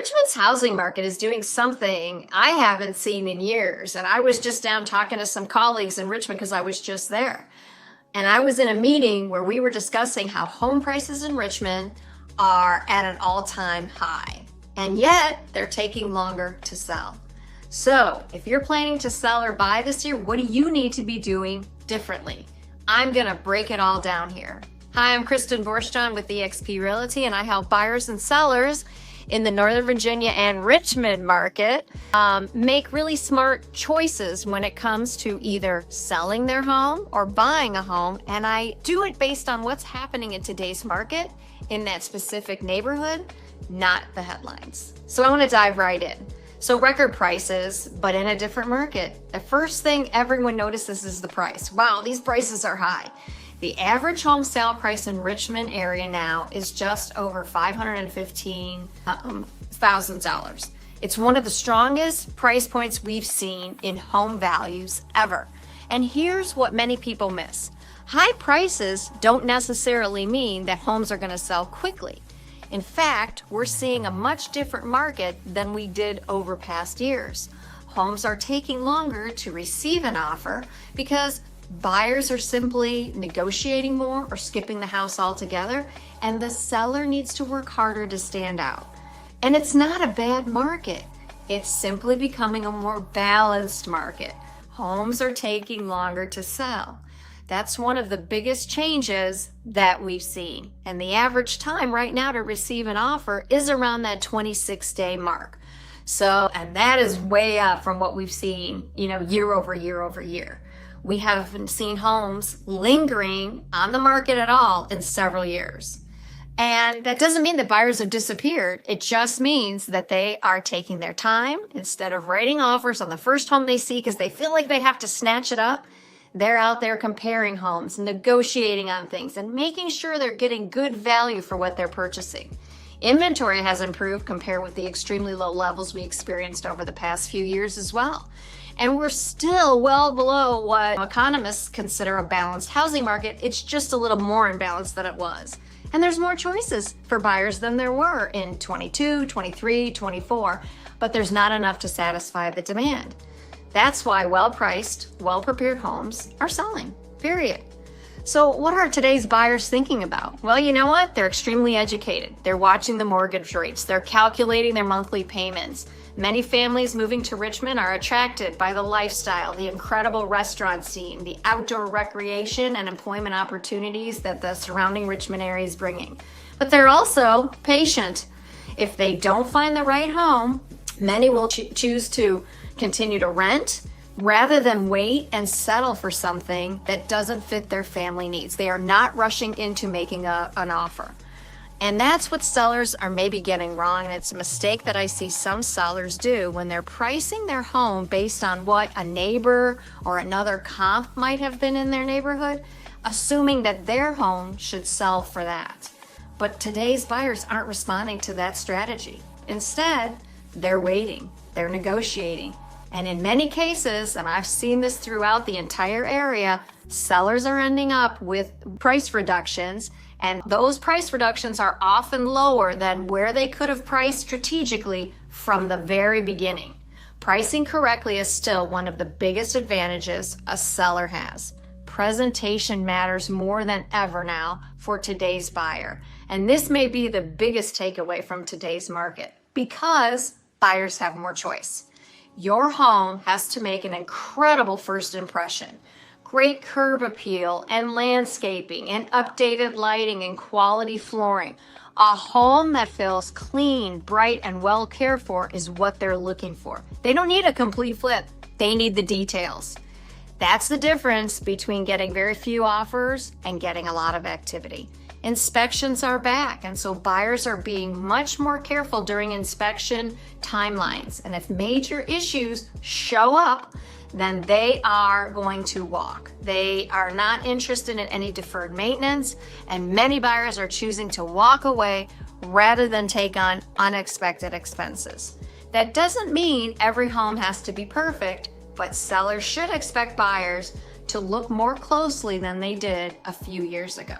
Richmond's housing market is doing something I haven't seen in years. And I was just down talking to some colleagues in Richmond because I was just there. And I was in a meeting where we were discussing how home prices in Richmond are at an all-time high. And yet they're taking longer to sell. So if you're planning to sell or buy this year, what do you need to be doing differently? I'm going to break it all down here. Hi, I'm Kristin Borostyan with eXp Realty, and I help buyers and sellers in the Northern Virginia and Richmond market make really smart choices when it comes to either selling their home or buying a home. And I do it based on what's happening in today's market in that specific neighborhood, not the headlines. So I want to dive right in. So record prices, but in a different market. The first thing everyone notices is the price. Wow, these prices are high. The average home sale price in Richmond area now is just over $515,000. It's one of the strongest price points we've seen in home values ever. And here's what many people miss. High prices don't necessarily mean that homes are going to sell quickly. In fact, we're seeing a much different market than we did over past years. Homes are taking longer to receive an offer because buyers are simply negotiating more or skipping the house altogether, and the seller needs to work harder to stand out. And it's not a bad market. It's simply becoming a more balanced market. Homes are taking longer to sell. That's one of the biggest changes that we've seen. And the average time right now to receive an offer is around that 26-day mark. So, and that is way up from what we've seen, year over year over year. We haven't seen homes lingering on the market at all in several years. And that doesn't mean that buyers have disappeared. It just means that they are taking their time. Instead of writing offers on the first home they see because they feel like they have to snatch it up, they're out there comparing homes, negotiating on things, and making sure they're getting good value for what they're purchasing. Inventory has improved compared with the extremely low levels we experienced over the past few years as well. And we're still well below what economists consider a balanced housing market. It's just a little more imbalanced than it was. And there's more choices for buyers than there were in 22, 23, 24, but there's not enough to satisfy the demand. That's why well-priced, well-prepared homes are selling, period. So what are today's buyers thinking about? Well, you know what? They're extremely educated. They're watching the mortgage rates. They're calculating their monthly payments. Many families moving to Richmond are attracted by the lifestyle, the incredible restaurant scene, the outdoor recreation and employment opportunities that the surrounding Richmond area is bringing. But they're also patient. If they don't find the right home, many will choose to continue to rent rather than wait and settle for something that doesn't fit their family needs. They are not rushing into making an offer. And that's what sellers are maybe getting wrong, and it's a mistake that I see some sellers do when they're pricing their home based on what a neighbor or another comp might have been in their neighborhood, assuming that their home should sell for that. But today's buyers aren't responding to that strategy. Instead, they're waiting, they're negotiating. And in many cases, and I've seen this throughout the entire area, sellers are ending up with price reductions, and those price reductions are often lower than where they could have priced strategically from the very beginning. Pricing correctly is still one of the biggest advantages a seller has. Presentation matters more than ever now for today's buyer. And this may be the biggest takeaway from today's market because buyers have more choice. Your home has to make an incredible first impression. Great curb appeal and landscaping and updated lighting and quality flooring. A home that feels clean, bright, and well cared for is what they're looking for. They don't need a complete flip. They need the details. That's the difference between getting very few offers and getting a lot of activity. Inspections are back, and so buyers are being much more careful during inspection timelines. And if major issues show up, then they are going to walk. They are not interested in any deferred maintenance, and many buyers are choosing to walk away rather than take on unexpected expenses. That doesn't mean every home has to be perfect, but sellers should expect buyers to look more closely than they did a few years ago.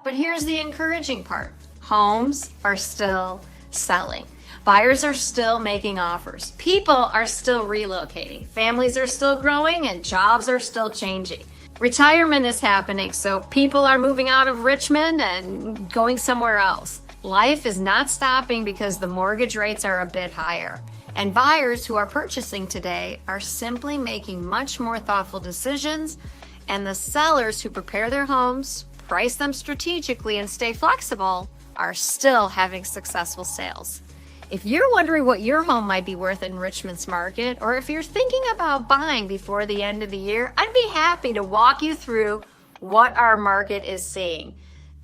But here's the encouraging part. Homes are still selling. Buyers are still making offers. People are still relocating. Families are still growing and jobs are still changing. Retirement is happening, so people are moving out of Richmond and going somewhere else. Life is not stopping because the mortgage rates are a bit higher. And buyers who are purchasing today are simply making much more thoughtful decisions, and the sellers who prepare their homes, price them strategically, and stay flexible are still having successful sales. If you're wondering what your home might be worth in Richmond's market, or if you're thinking about buying before the end of the year, I'd be happy to walk you through what our market is seeing.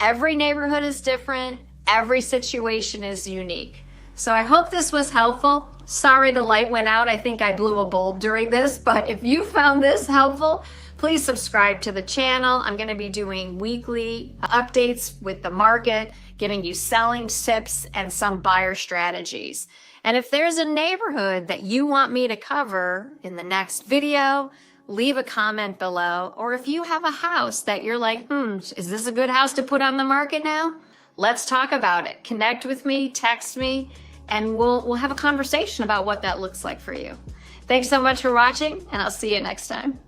Every neighborhood is different. Every situation is unique. So I hope this was helpful. Sorry the light went out. I think I blew a bulb during this, but if you found this helpful, please subscribe to the channel. I'm going to be doing weekly updates with the market, giving you selling tips and some buyer strategies. And if there's a neighborhood that you want me to cover in the next video, leave a comment below. Or if you have a house that you're like, is this a good house to put on the market now? Let's talk about it. Connect with me, text me, and we'll have a conversation about what that looks like for you. Thanks so much for watching, and I'll see you next time.